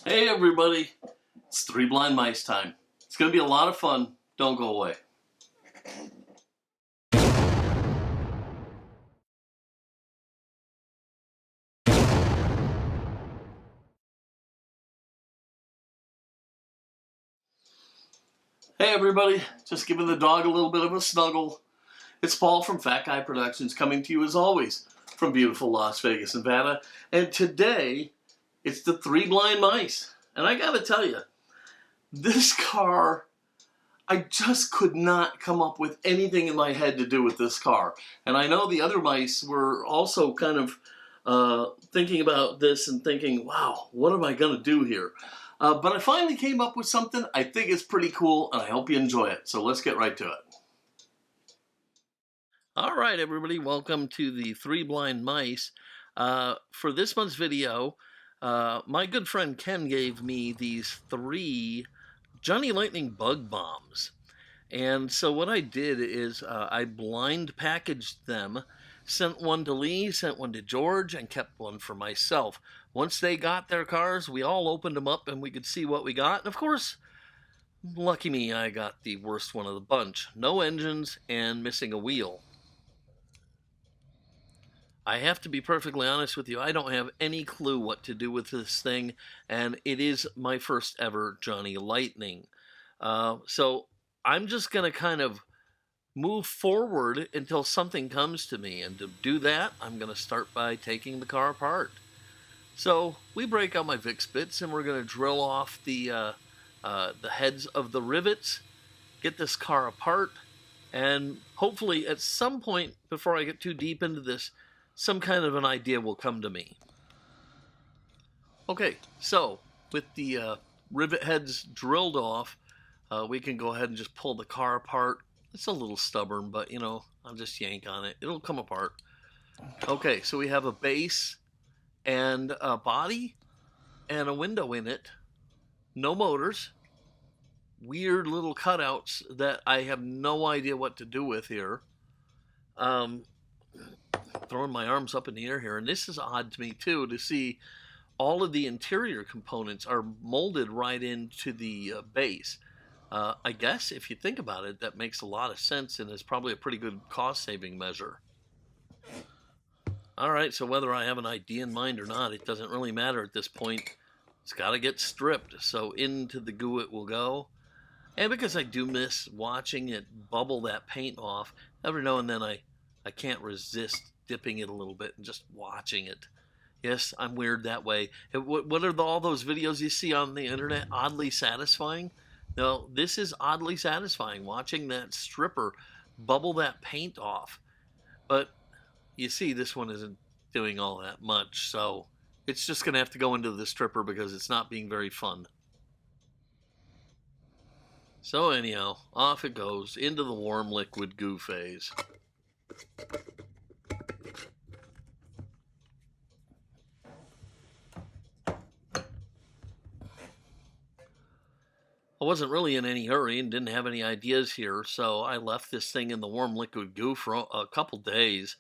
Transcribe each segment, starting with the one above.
Hey everybody, it's Three Blind Mice time. It's going to be a lot of fun. Don't go away. Hey everybody, just giving the dog a little bit of a snuggle. It's Paul from Fat Guy Productions coming to you as always from beautiful Las Vegas, Nevada. And today, it's the Three Blind Mice. And I gotta tell you, this car, I just could not come up with anything in my head to do with this car. And I know the other mice were also kind of thinking about this and thinking, wow, what am I gonna do here? But I finally came up with something I think is pretty cool, and I hope you enjoy it. So let's get right to it. All right, everybody, welcome to the Three Blind Mice. For this month's video, my good friend Ken gave me these 3 Johnny Lightning bug bombs. And so what I did is I blind packaged them, sent one to Lee, sent one to George, and kept one for myself. Once they got their cars, we all opened them up and we could see what we got. And of course, lucky me, I got the worst one of the bunch. No engines and missing a wheel. I have to be perfectly honest with you, I don't have any clue what to do with this thing, and it is my first ever Johnny Lightning. So I'm just going to kind of move forward until something comes to me, and to do that, I'm going to start by taking the car apart. So we break out my Vix Bits, and we're going to drill off the heads of the rivets, get this car apart, and hopefully at some point, before I get too deep into this, some kind of an idea will come to me. Okay, so with the rivet heads drilled off, we can go ahead and just pull the car apart. It's a little stubborn, but you know, I'll just yank on it. It'll come apart. Okay, so we have a base and a body and a window in it. No motors. Weird little cutouts that I have no idea what to do with here. Throwing my arms up in the air here, and this is odd to me too, to see all of the interior components are molded right into the base. I guess if you think about it, that makes a lot of sense and is probably a pretty good cost-saving measure. Alright, so whether I have an idea in mind or not, it doesn't really matter at this point. It's got to get stripped, so into the goo it will go. And because I do miss watching it bubble that paint off, every now and then I can't resist dipping it a little bit and just watching it. Yes, I'm weird that way. What are all those videos you see on the internet? Oddly satisfying? No, this is oddly satisfying, watching that stripper bubble that paint off. But you see, this one isn't doing all that much, so it's just going to have to go into the stripper because it's not being very fun. So anyhow, off it goes into the warm liquid goo phase. I wasn't really in any hurry and didn't have any ideas here, so I left this thing in the warm liquid goo for a couple days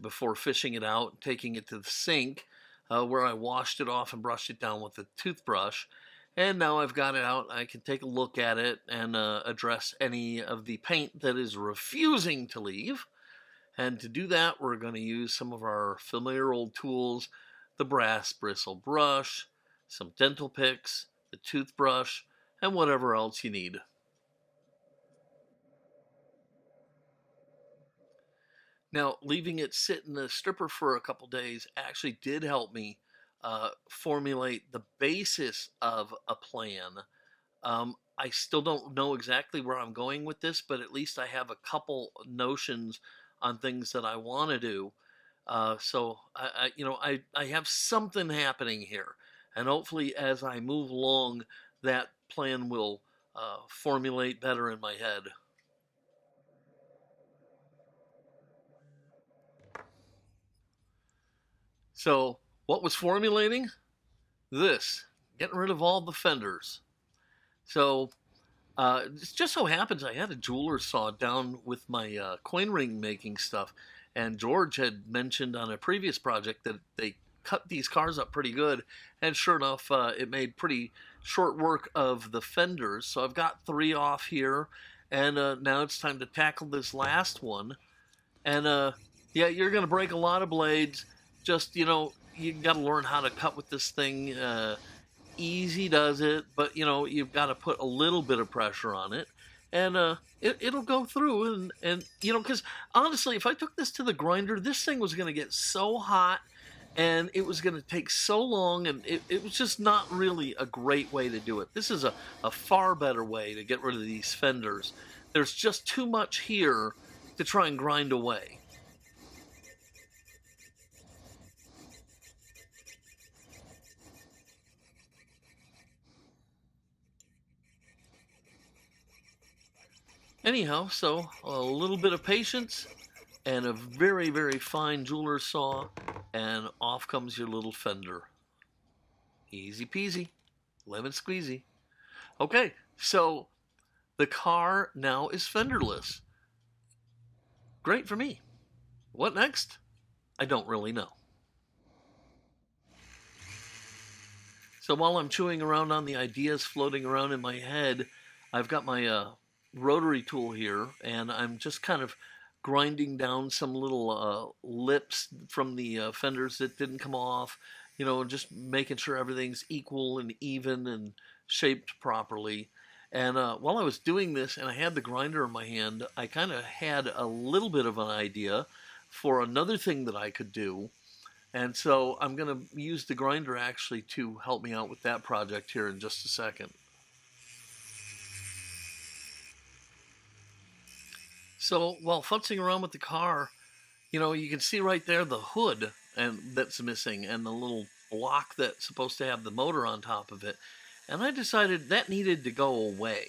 before fishing it out, taking it to the sink, where I washed it off and brushed it down with a toothbrush. And now I've got it out, I can take a look at it and address any of the paint that is refusing to leave. And to do that, we're going to use some of our familiar old tools, the brass bristle brush, some dental picks, the toothbrush, and whatever else you need. Now, leaving it sit in the stripper for a couple days actually did help me formulate the basis of a plan. I still don't know exactly where I'm going with this, but at least I have a couple notions on things that I want to do. So I have something happening here, and hopefully as I move along, that plan will formulate better in my head. So what was formulating? This, getting rid of all the fenders. So it just so happens I had a jeweler's saw down with my coin ring making stuff, and George had mentioned on a previous project that they cut these cars up pretty good, and sure enough, it made pretty short work of the fenders. So I've got 3 off here, and now it's time to tackle this last one. And yeah, you're going to break a lot of blades. Just, you got to learn how to cut with this thing. Easy does it, but, you've got to put a little bit of pressure on it. And it'll go through. And because honestly, if I took this to the grinder, this thing was going to get so hot, and it was going to take so long, and it was just not really a great way to do it. This is a far better way to get rid of these fenders. There's just too much here to try and grind away. Anyhow, so a little bit of patience and a very, very fine jeweler's saw, and off comes your little fender. Easy peasy, lemon squeezy. Okay, so the car now is fenderless. Great for me. What next? I don't really know. So while I'm chewing around on the ideas floating around in my head, I've got my rotary tool here, and I'm just kind of grinding down some little lips from the fenders that didn't come off, just making sure everything's equal and even and shaped properly. And while I was doing this and I had the grinder in my hand, I kind of had a little bit of an idea for another thing that I could do. And so I'm going to use the grinder actually to help me out with that project here in just a second. So while futzing around with the car, you can see right there the hood that's missing, and the little block that's supposed to have the motor on top of it. And I decided that needed to go away.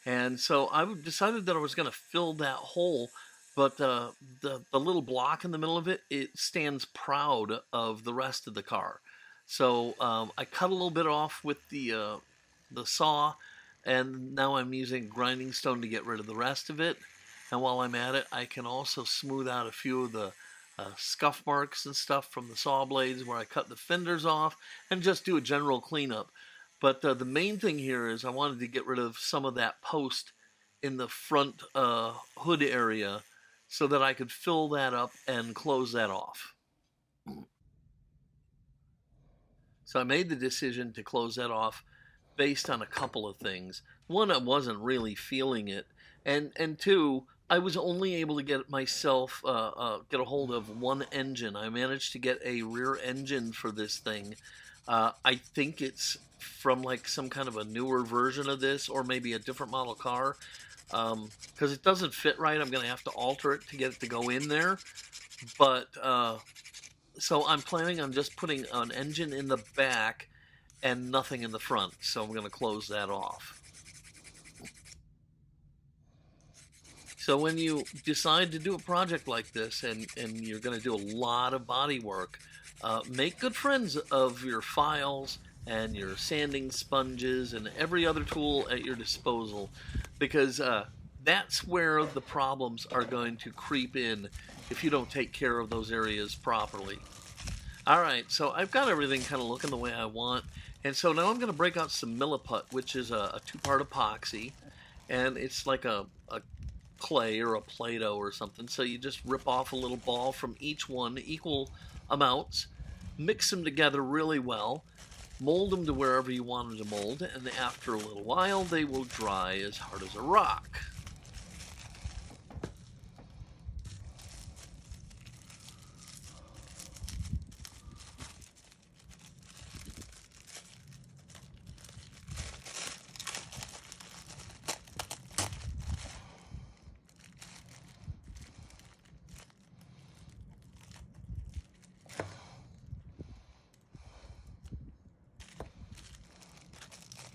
And so I decided that I was going to fill that hole, but the little block in the middle of it stands proud of the rest of the car. So I cut a little bit off with the saw, and now I'm using grinding stone to get rid of the rest of it. And while I'm at it, I can also smooth out a few of the scuff marks and stuff from the saw blades where I cut the fenders off, and just do a general cleanup. But the main thing here is I wanted to get rid of some of that post in the front hood area so that I could fill that up and close that off. So I made the decision to close that off based on a couple of things. One, I wasn't really feeling it. And two, I was only able to get myself get a hold of one engine. I managed to get a rear engine for this thing. I think it's from like some kind of a newer version of this, or maybe a different model car, because it doesn't fit right. I'm going to have to alter it to get it to go in there. But so I'm planning on just putting an engine in the back and nothing in the front. So I'm going to close that off. So when you decide to do a project like this, and you're going to do a lot of body work, make good friends of your files and your sanding sponges and every other tool at your disposal, because that's where the problems are going to creep in if you don't take care of those areas properly. Alright, so I've got everything kind of looking the way I want, and so now I'm going to break out some Milliput, which is a 2-part epoxy, and it's like a clay or a Play-Doh or something. So you just rip off a little ball from each one, equal amounts, mix them together really well, mold them to wherever you want them to mold, and after a little while they will dry as hard as a rock.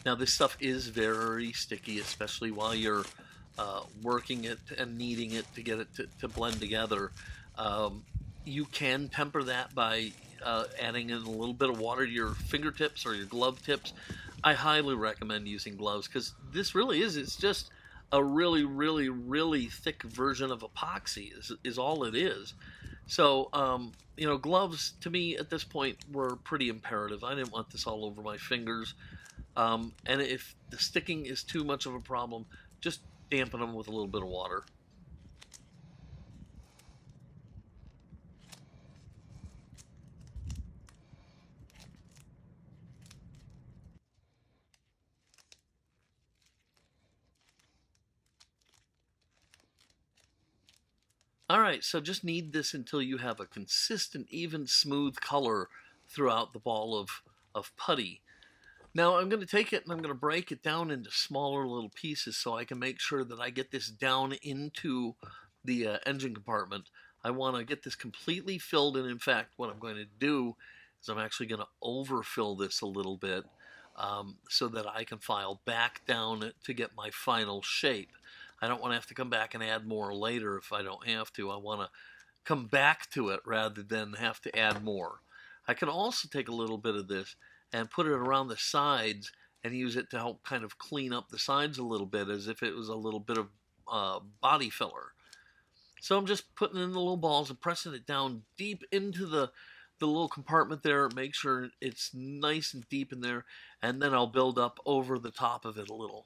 Now this stuff is very sticky, especially while you're working it and kneading it to get it to blend together. You can temper that by adding in a little bit of water to your fingertips or your glove tips. I highly recommend using gloves, because this really it's just a really, really, really thick version of epoxy is all it is. So, you know, gloves to me at this point were pretty imperative. I didn't want this all over my fingers. And if the sticking is too much of a problem, just dampen them with a little bit of water. All right, so just knead this until you have a consistent, even, smooth color throughout the ball of putty. Now I'm going to take it and I'm going to break it down into smaller little pieces so I can make sure that I get this down into the engine compartment. I want to get this completely filled, and in fact what I'm going to do is I'm actually going to overfill this a little bit so that I can file back down to get my final shape. I don't want to have to come back and add more later if I don't have to. I want to come back to it rather than have to add more. I can also take a little bit of this and put it around the sides and use it to help kind of clean up the sides a little bit, as if it was a little bit of body filler. So I'm just putting in the little balls and pressing it down deep into the little compartment there. Make sure it's nice and deep in there, and then I'll build up over the top of it a little.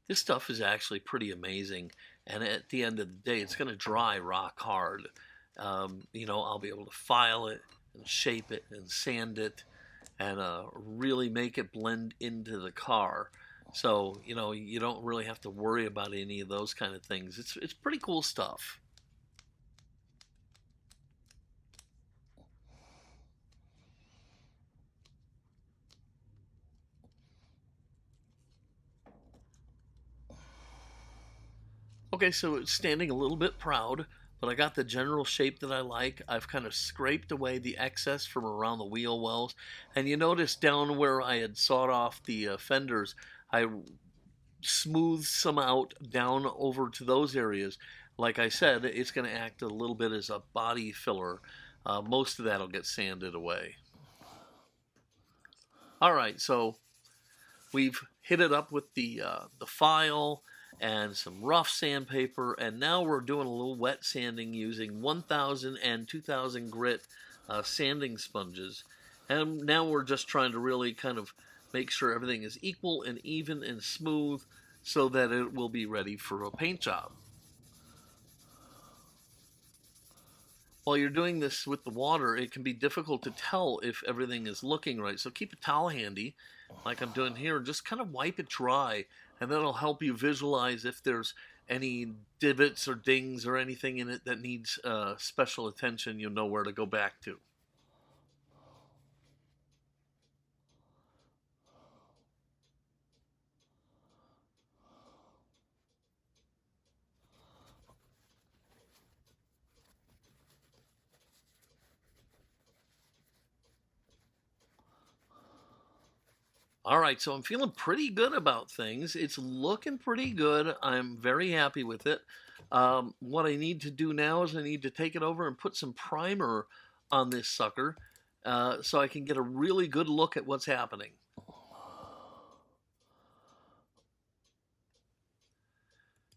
This stuff is actually pretty amazing, and at the end of the day, it's going to dry rock hard. You know, I'll be able to file it and shape it and sand it and really make it blend into the car. So, you know, you don't really have to worry about any of those kind of things. It's pretty cool stuff. Okay, so it's standing a little bit proud, but I got the general shape that I like. I've kind of scraped away the excess from around the wheel wells. And you notice down where I had sawed off the fenders, I smoothed some out down over to those areas. Like I said, it's going to act a little bit as a body filler. Most of that will get sanded away. All right, so we've hit it up with the file and some rough sandpaper, and now we're doing a little wet sanding using 1000 and 2000 grit sanding sponges. And now we're just trying to really kind of make sure everything is equal and even and smooth so that it will be ready for a paint job. While you're doing this with the water, it can be difficult to tell if everything is looking right. So keep a towel handy, like I'm doing here, and just kind of wipe it dry, and that'll help you visualize if there's any divots or dings or anything in it that needs special attention. You'll know where to go back to. All right, so I'm feeling pretty good about things. It's looking pretty good. I'm very happy with it. What I need to do now is I need to take it over and put some primer on this sucker so I can get a really good look at what's happening.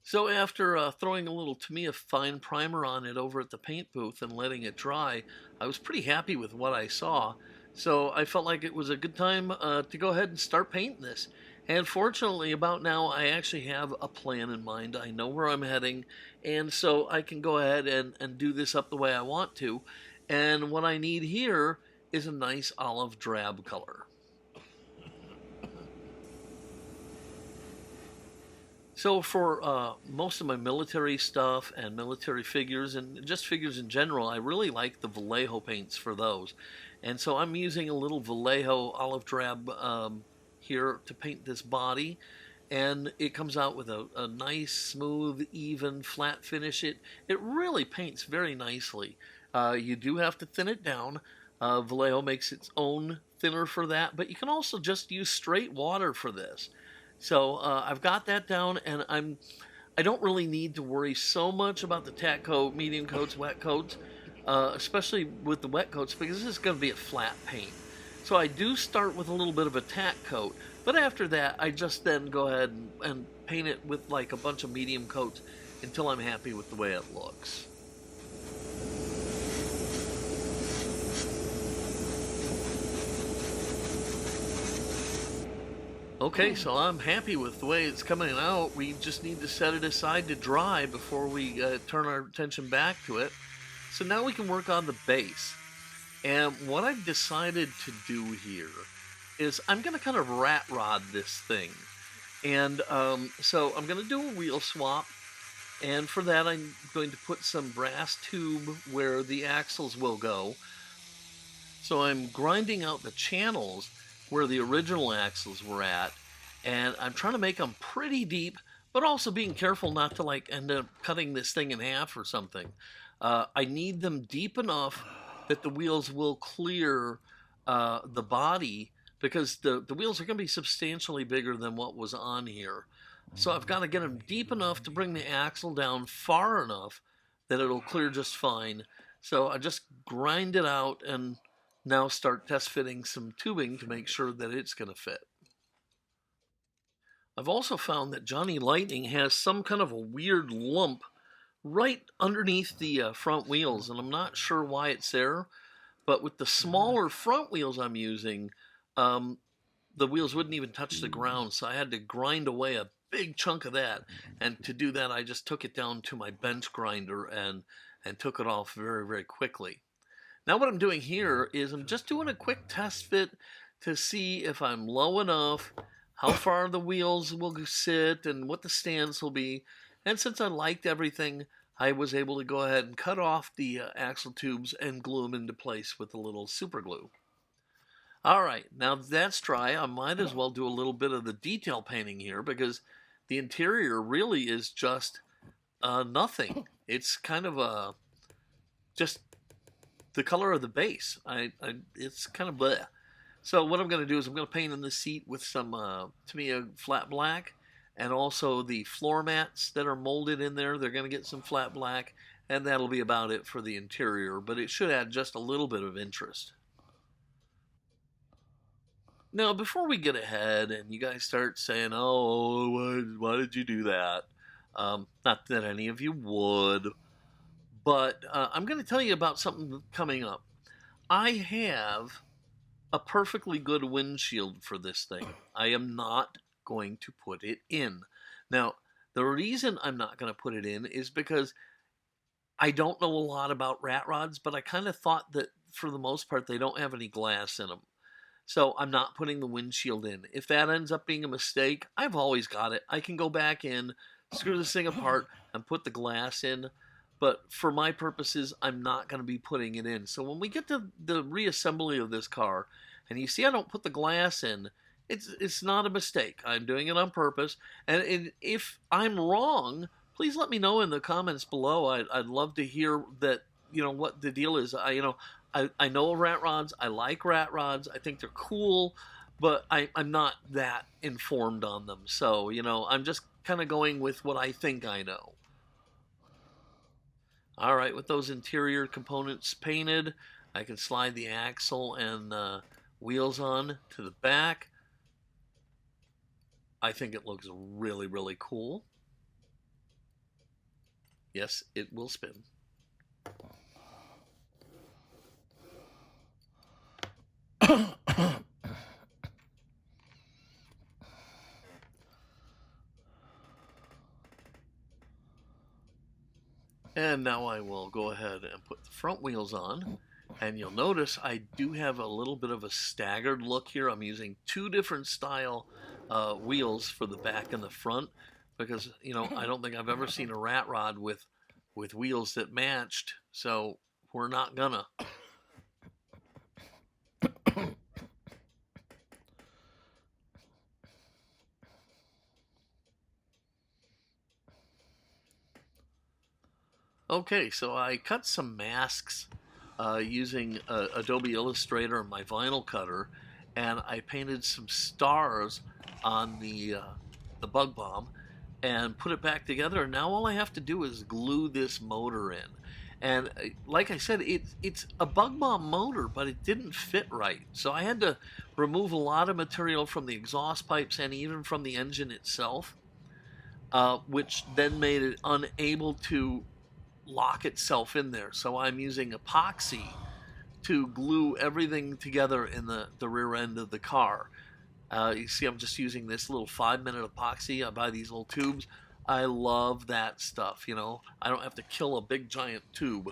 So after throwing a little Tamiya fine primer on it over at the paint booth and letting it dry, I was pretty happy with what I saw. So I felt like it was a good time to go ahead and start painting this. And fortunately, about now, I actually have a plan in mind. I know where I'm heading, and so I can go ahead and do this up the way I want to. And what I need here is a nice olive drab color. So for most of my military stuff and military figures and just figures in general, I really like the Vallejo paints for those. And so I'm using a little Vallejo olive drab here to paint this body. And it comes out with a nice, smooth, even, flat finish. It really paints very nicely. You do have to thin it down. Vallejo makes its own thinner for that, but you can also just use straight water for this. So I've got that down, and I don't really need to worry so much about the tack coat, medium coats, wet coats, especially with the wet coats, because this is going to be a flat paint. So I do start with a little bit of a tack coat, But after that, I just then go ahead and paint it with like a bunch of medium coats until I'm happy with the way it looks. Okay, so I'm happy with the way it's coming out. We just need to set it aside to dry before we turn our attention back to it. So now we can work on the base. And what I've decided to do here is I'm going to kind of rat rod this thing. And so I'm going to do a wheel swap. And for that, I'm going to put some brass tube where the axles will go. So I'm grinding out the channels where the original axles were at, and I'm trying to make them pretty deep, but also being careful not to like end up cutting this thing in half or something. I need them deep enough that the wheels will clear the body, because the wheels are going to be substantially bigger than what was on here. So I've got to get them deep enough to bring the axle down far enough that it'll clear just fine. So I just grind it out and now start test fitting some tubing to make sure that it's going to fit. I've also found that Johnny Lightning has some kind of a weird lump right underneath the front wheels, and I'm not sure why it's there, but with the smaller front wheels I'm using, the wheels wouldn't even touch the ground, so I had to grind away a big chunk of that, and to do that I just took it down to my bench grinder and took it off very, very quickly. Now what I'm doing here is I'm just doing a quick test fit to see if I'm low enough, how far the wheels will sit, and what the stance will be. And since I liked everything, I was able to go ahead and cut off the axle tubes and glue them into place with a little super glue. All right, now that's dry, I might as well do a little bit of the detail painting here, because the interior really is just nothing. It's kind of just the color of the base. It's kind of bleh. So what I'm going to do is I'm going to paint in the seat with some Tamiya flat black, and also the floor mats that are molded in there. They're going to get some flat black, and that'll be about it for the interior, but it should add just a little bit of interest. Now, before we get ahead and you guys start saying, oh, why did you do that? Not that any of you would, but I'm going to tell you about something coming up. I have a perfectly good windshield for this thing. I am not going to put it in. Now, the reason I'm not going to put it in is because I don't know a lot about rat rods, but I kind of thought that for the most part they don't have any glass in them. So I'm not putting the windshield in. If that ends up being a mistake, I've always got it. I can go back in, screw this thing apart, and put the glass in. But for my purposes, I'm not going to be putting it in. So when we get to the reassembly of this car, and you see I don't put the glass in, it's not a mistake. I'm doing it on purpose. And if I'm wrong, please let me know in the comments below. I'd love to hear that, what the deal is. I know rat rods. I like rat rods. I think they're cool, but I'm not that informed on them. So, I'm just kind of going with what I think I know. All right, with those interior components painted, I can slide the axle and wheels on to the back. I think it looks really, really cool. Yes, it will spin. And now I will go ahead and put the front wheels on, and you'll notice I do have a little bit of a staggered look here. I'm using two different style wheels for the back and the front, because I don't think I've ever seen a rat rod with wheels that matched, so we're not gonna. Okay, so I cut some masks using Adobe Illustrator and my vinyl cutter, and I painted some stars on the bug bomb and put it back together. And now all I have to do is glue this motor in. And like I said, it's a bug bomb motor, but it didn't fit right. So I had to remove a lot of material from the exhaust pipes and even from the engine itself, which then made it unable to lock itself in there. So I'm using epoxy to glue everything together in the rear end of the car. You see, I'm just using this little 5-minute epoxy. I buy these little tubes. I love that stuff, you know. I don't have to kill a big giant tube.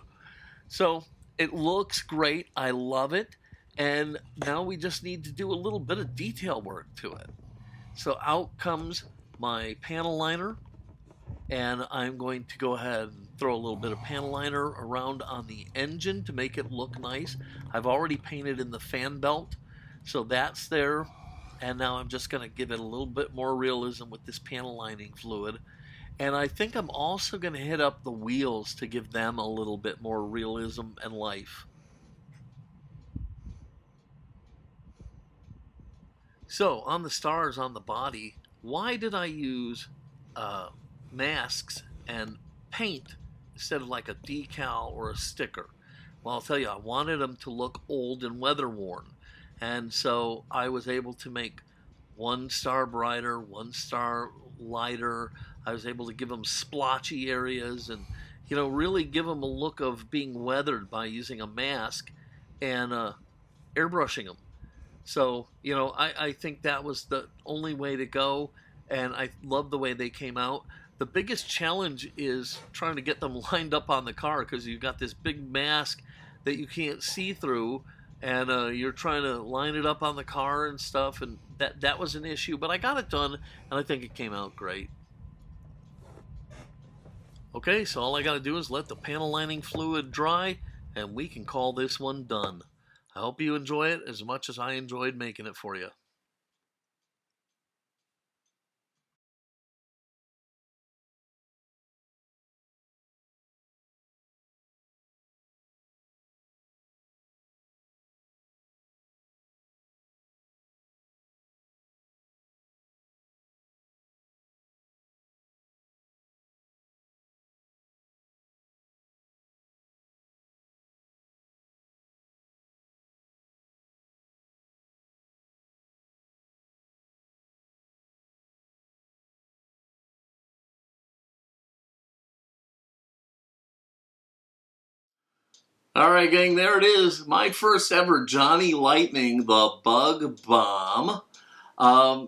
So it looks great. I love it. And now we just need to do a little bit of detail work to it. So out comes my panel liner, and I'm going to go ahead and throw a little bit of panel liner around on the engine to make it look nice. I've already painted in the fan belt, so that's there. And now I'm just going to give it a little bit more realism with this panel lining fluid. And I think I'm also going to hit up the wheels to give them a little bit more realism and life. So on the stars on the body, why did I use masks and paint instead of like a decal or a sticker? Well, I'll tell you, I wanted them to look old and weather worn. And so I was able to make one star brighter, one star lighter. I was able to give them splotchy areas and, you know, really give them a look of being weathered by using a mask and airbrushing them. So, you know, I think that was the only way to go, and I love the way they came out. The biggest challenge is trying to get them lined up on the car because you've got this big mask that you can't see through, and you're trying to line it up on the car and stuff, and that was an issue, but I got it done, and I think it came out great. Okay, so all I got to do is let the panel lining fluid dry, and we can call this one done. I hope you enjoy it as much as I enjoyed making it for you. All right, gang, there it is. My first ever Johnny Lightning, the Bug Bomb.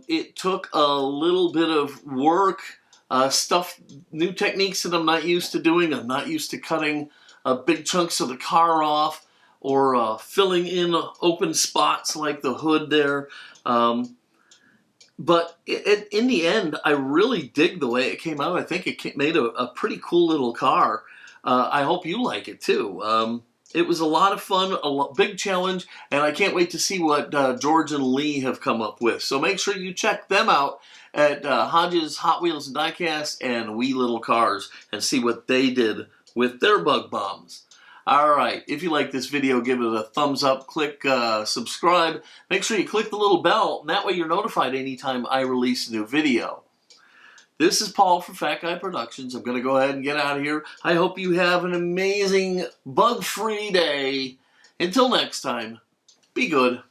It took a little bit of work, new techniques that I'm not used to doing. I'm not used to cutting big chunks of the car off or filling in open spots like the hood there. But in the end, I really dig the way it came out. I think it made a pretty cool little car. I hope you like it too. It was a lot of fun, big challenge, and I can't wait to see what George and Lee have come up with. So make sure you check them out at Hodges, Hotwheels, and Diecast, and Wee Little Cars, and see what they did with their bug bombs. All right, if you like this video, give it a thumbs up, click subscribe. Make sure you click the little bell, and that way you're notified anytime I release a new video. This is Paul from Fat Guy Productions. I'm going to go ahead and get out of here. I hope you have an amazing bug-free day. Until next time, be good.